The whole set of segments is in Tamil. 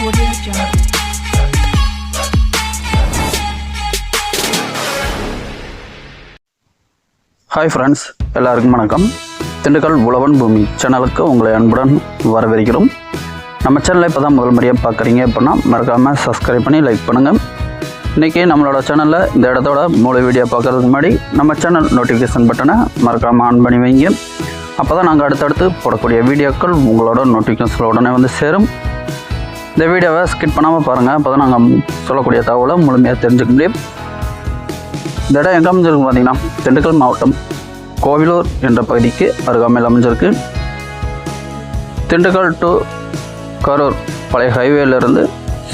ஹாய் ஃப்ரெண்ட்ஸ், எல்லாருக்கும் வணக்கம். திண்டுக்கல் உழவன் பூமி சேனலுக்கு உங்களை அன்புடன் வரவேற்கிறோம். நம்ம சேனலை இப்போ தான் முதல் முறையாக பார்க்குறீங்க அப்படின்னா மறக்காமல் சப்ஸ்கிரைப் பண்ணி லைக் பண்ணுங்கள். இன்றைக்கி நம்மளோட சேனலில் இந்த இடத்தோட மூல வீடியோ பார்க்குறதுக்கு முன்னாடி நம்ம சேனல் நோட்டிஃபிகேஷன் பட்டனை மறக்காமல் ஆன் பண்ணி வைங்க. அப்போ தான் நாங்கள் அடுத்தடுத்து போடக்கூடிய வீடியோக்கள் உங்களோட நோட்டிஃபிகேஷன் உடனே வந்து சேரும். இந்த வீடியோவை ஸ்கிப் பண்ணாமல் பாருங்கள், அப்போ தான் நாங்கள் சொல்லக்கூடிய தகவலை முழுமையாக தெரிஞ்சுக்க முடியும். இந்த இடம் எங்கே அமைஞ்சிருக்கு பார்த்தீங்கன்னா திண்டுக்கல் மாவட்டம் கோவிலூர் என்ற பகுதிக்கு அருகாமையில் அமைஞ்சிருக்கு. திண்டுக்கல் டு கரூர் பழைய ஹைவேலேருந்து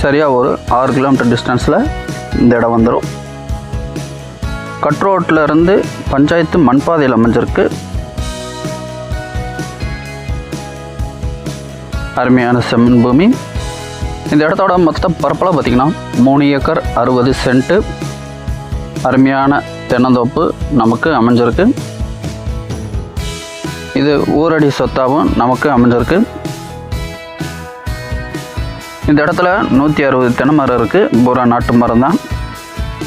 சரியாக ஒரு 6 கிலோமீட்டர் டிஸ்டன்ஸில் இந்த இடம் வந்துடும். கட் ரோட்டில் இருந்து பஞ்சாயத்து மண்பாதையில் அமைஞ்சிருக்கு. அருமையான செம்மண் பூமி. இந்த இடத்தோட மொத்த பரப்பளவு பார்த்திங்கன்னா 3 ஏக்கர் 60 சென்ட்டு. அருமையான தென்னந்தோப்பு நமக்கு அமைஞ்சிருக்கு. இது ஊரடி சொத்தாகவும் நமக்கு அமைஞ்சிருக்கு. இந்த இடத்துல 160 தென்னை மரம் இருக்குது. பூரா நாட்டு மரம் தான்,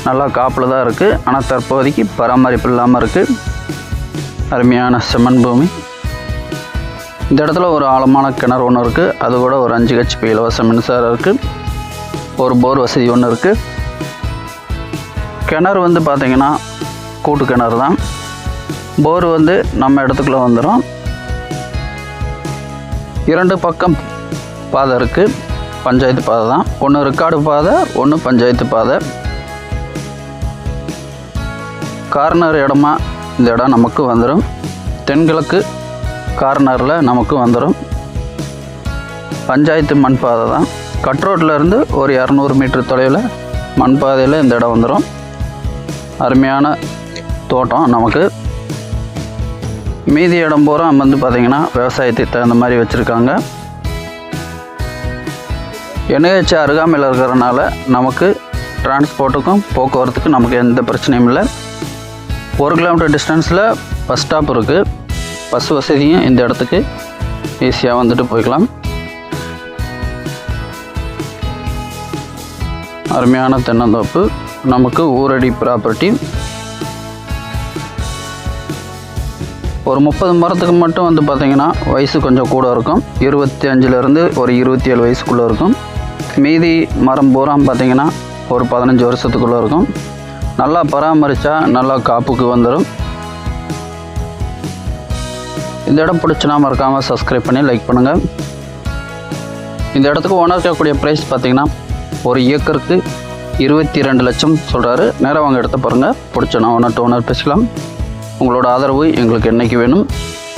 நல்லா காப்பில் தான் இருக்குது. ஆனால் தற்போதைக்கு பராமரிப்பு இல்லாமல் இருக்குது. அருமையான செம்மண் பூமி. இந்த இடத்துல ஒரு ஆழமான கிணறு ஒன்று இருக்குது. அது கூட ஒரு 5 HP இலவச மின்சாரம் இருக்குது. ஒரு போர் வசதி ஒன்று இருக்குது. கிணறு வந்து பார்த்திங்கன்னா கூட்டு கிணறு தான். போர் வந்து நம்ம இடத்துக்குள்ளே வந்துடும். 2 பக்கம் பாதை இருக்குது. பஞ்சாயத்து பாதை தான். ஒன்று ரெக்கார்டு பாதை, ஒன்று பஞ்சாயத்து பாதை. கார்னர் இடமா இந்த இடம் நமக்கு வந்துடும். தென்கிழக்கு கார்னரில் நமக்கு வந்துடும். பஞ்சாயத்து மண் பாதை தான். கட் ரோட்டிலேருந்து ஒரு 200 மீட்டர் தொலைவில் மண் பாதையில் இந்த இடம் வந்துடும். அருமையான தோட்டம் நமக்கு. மீதி இடம் பூரா வந்து பார்த்திங்கன்னா விவசாயத்துக்கு தகுந்த மாதிரி வச்சுருக்காங்க. NH அருகாமையில் இருக்கிறதுனால நமக்கு டிரான்ஸ்போர்ட்டுக்கும் போக்குவரத்துக்கும் நமக்கு எந்த பிரச்சனையும் இல்லை. 1 கிலோமீட்டர் டிஸ்டன்ஸில் பஸ் ஸ்டாப் இருக்குது. பஸ் வசதியும் இந்த இடத்துக்கு ஈஸியாக வந்துட்டு போய்க்கலாம். அருமையான தென்னந்தோப்பு நமக்கு ஊரடி ப்ராப்பர்ட்டி. ஒரு 30 மரத்துக்கு மட்டும் வந்து பார்த்திங்கன்னா வயசு கொஞ்சம் கூட இருக்கும். 25லேருந்து ஒரு 27 வயசுக்குள்ளே இருக்கும். மீதி மரம் பூரா பார்த்திங்கன்னா ஒரு 15 வருஷத்துக்குள்ளே இருக்கும். நல்லா பராமரித்தா நல்லா காப்புக்கு வந்துடும். இந்த இடம் பிடிச்சினா மறக்காமல் சப்ஸ்கிரைப் பண்ணி லைக் பண்ணுங்கள். இந்த இடத்துக்கு ஓனர் இருக்கக்கூடிய ப்ரைஸ் பார்த்திங்கன்னா 1 ஏக்கருக்கு 22 லட்சம் சொல்கிறாரு. நேராக வாங்க இடத்த பாருங்கள். பிடிச்சோன்னா ஓனர் டு ஓனர் பேசலாம். உங்களோட ஆதரவு எங்களுக்கு என்றைக்கு வேணும்.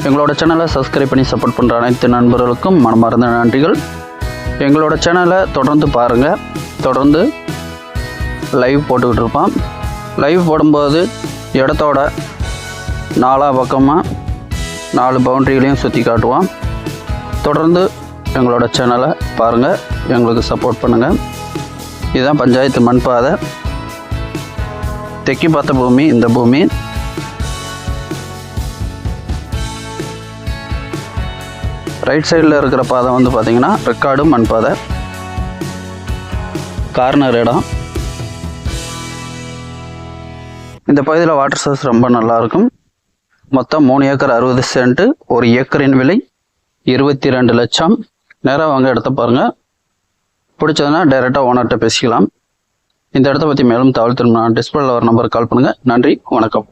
எங்களோட சேனலை சப்ஸ்கிரைப் பண்ணி சப்போர்ட் பண்ணுற அனைத்து நண்பர்களுக்கும் மனமார்ந்த நன்றிகள். எங்களோட சேனலை தொடர்ந்து பாருங்கள். தொடர்ந்து லைவ் போட்டுக்கிட்டு இருப்பான். லைவ் போடும்போது இடத்தோட 4 பக்கமாக 4 பவுண்ட்ரிகளையும் சுற்றி காட்டுவான். தொடர்ந்து எங்களோட சேனலை பாருங்கள், எங்களுக்கு சப்போர்ட் பண்ணுங்கள். இதுதான் பஞ்சாயத்து மண் பாதை. தெக்கி பார்த்த பூமி இந்த பூமி. ரைட் சைடில் இருக்கிற பாதை வந்து பார்த்திங்கன்னா ரெக்கார்டு மண் பாதை. கார்னர் இடம். இந்த பகுதியில் வாட்டர் சோர்ஸ் ரொம்ப நல்லாயிருக்கும். மொத்தம் 3 ஏக்கர் 60 சென்ட்டு. 1 ஏக்கரின் விலை 22 லட்சம். நேராக வாங்க இடத்த பாருங்கள். பிடிச்சதுன்னா டைரெக்டாக ஓனர்கிட்ட பேசிக்கலாம். இந்த இடத்த பற்றி மேலும் தகவல் திரும்ப டிஸ்பிளேல வர நம்பருக்கு கால் பண்ணுங்கள். நன்றி, வணக்கம்.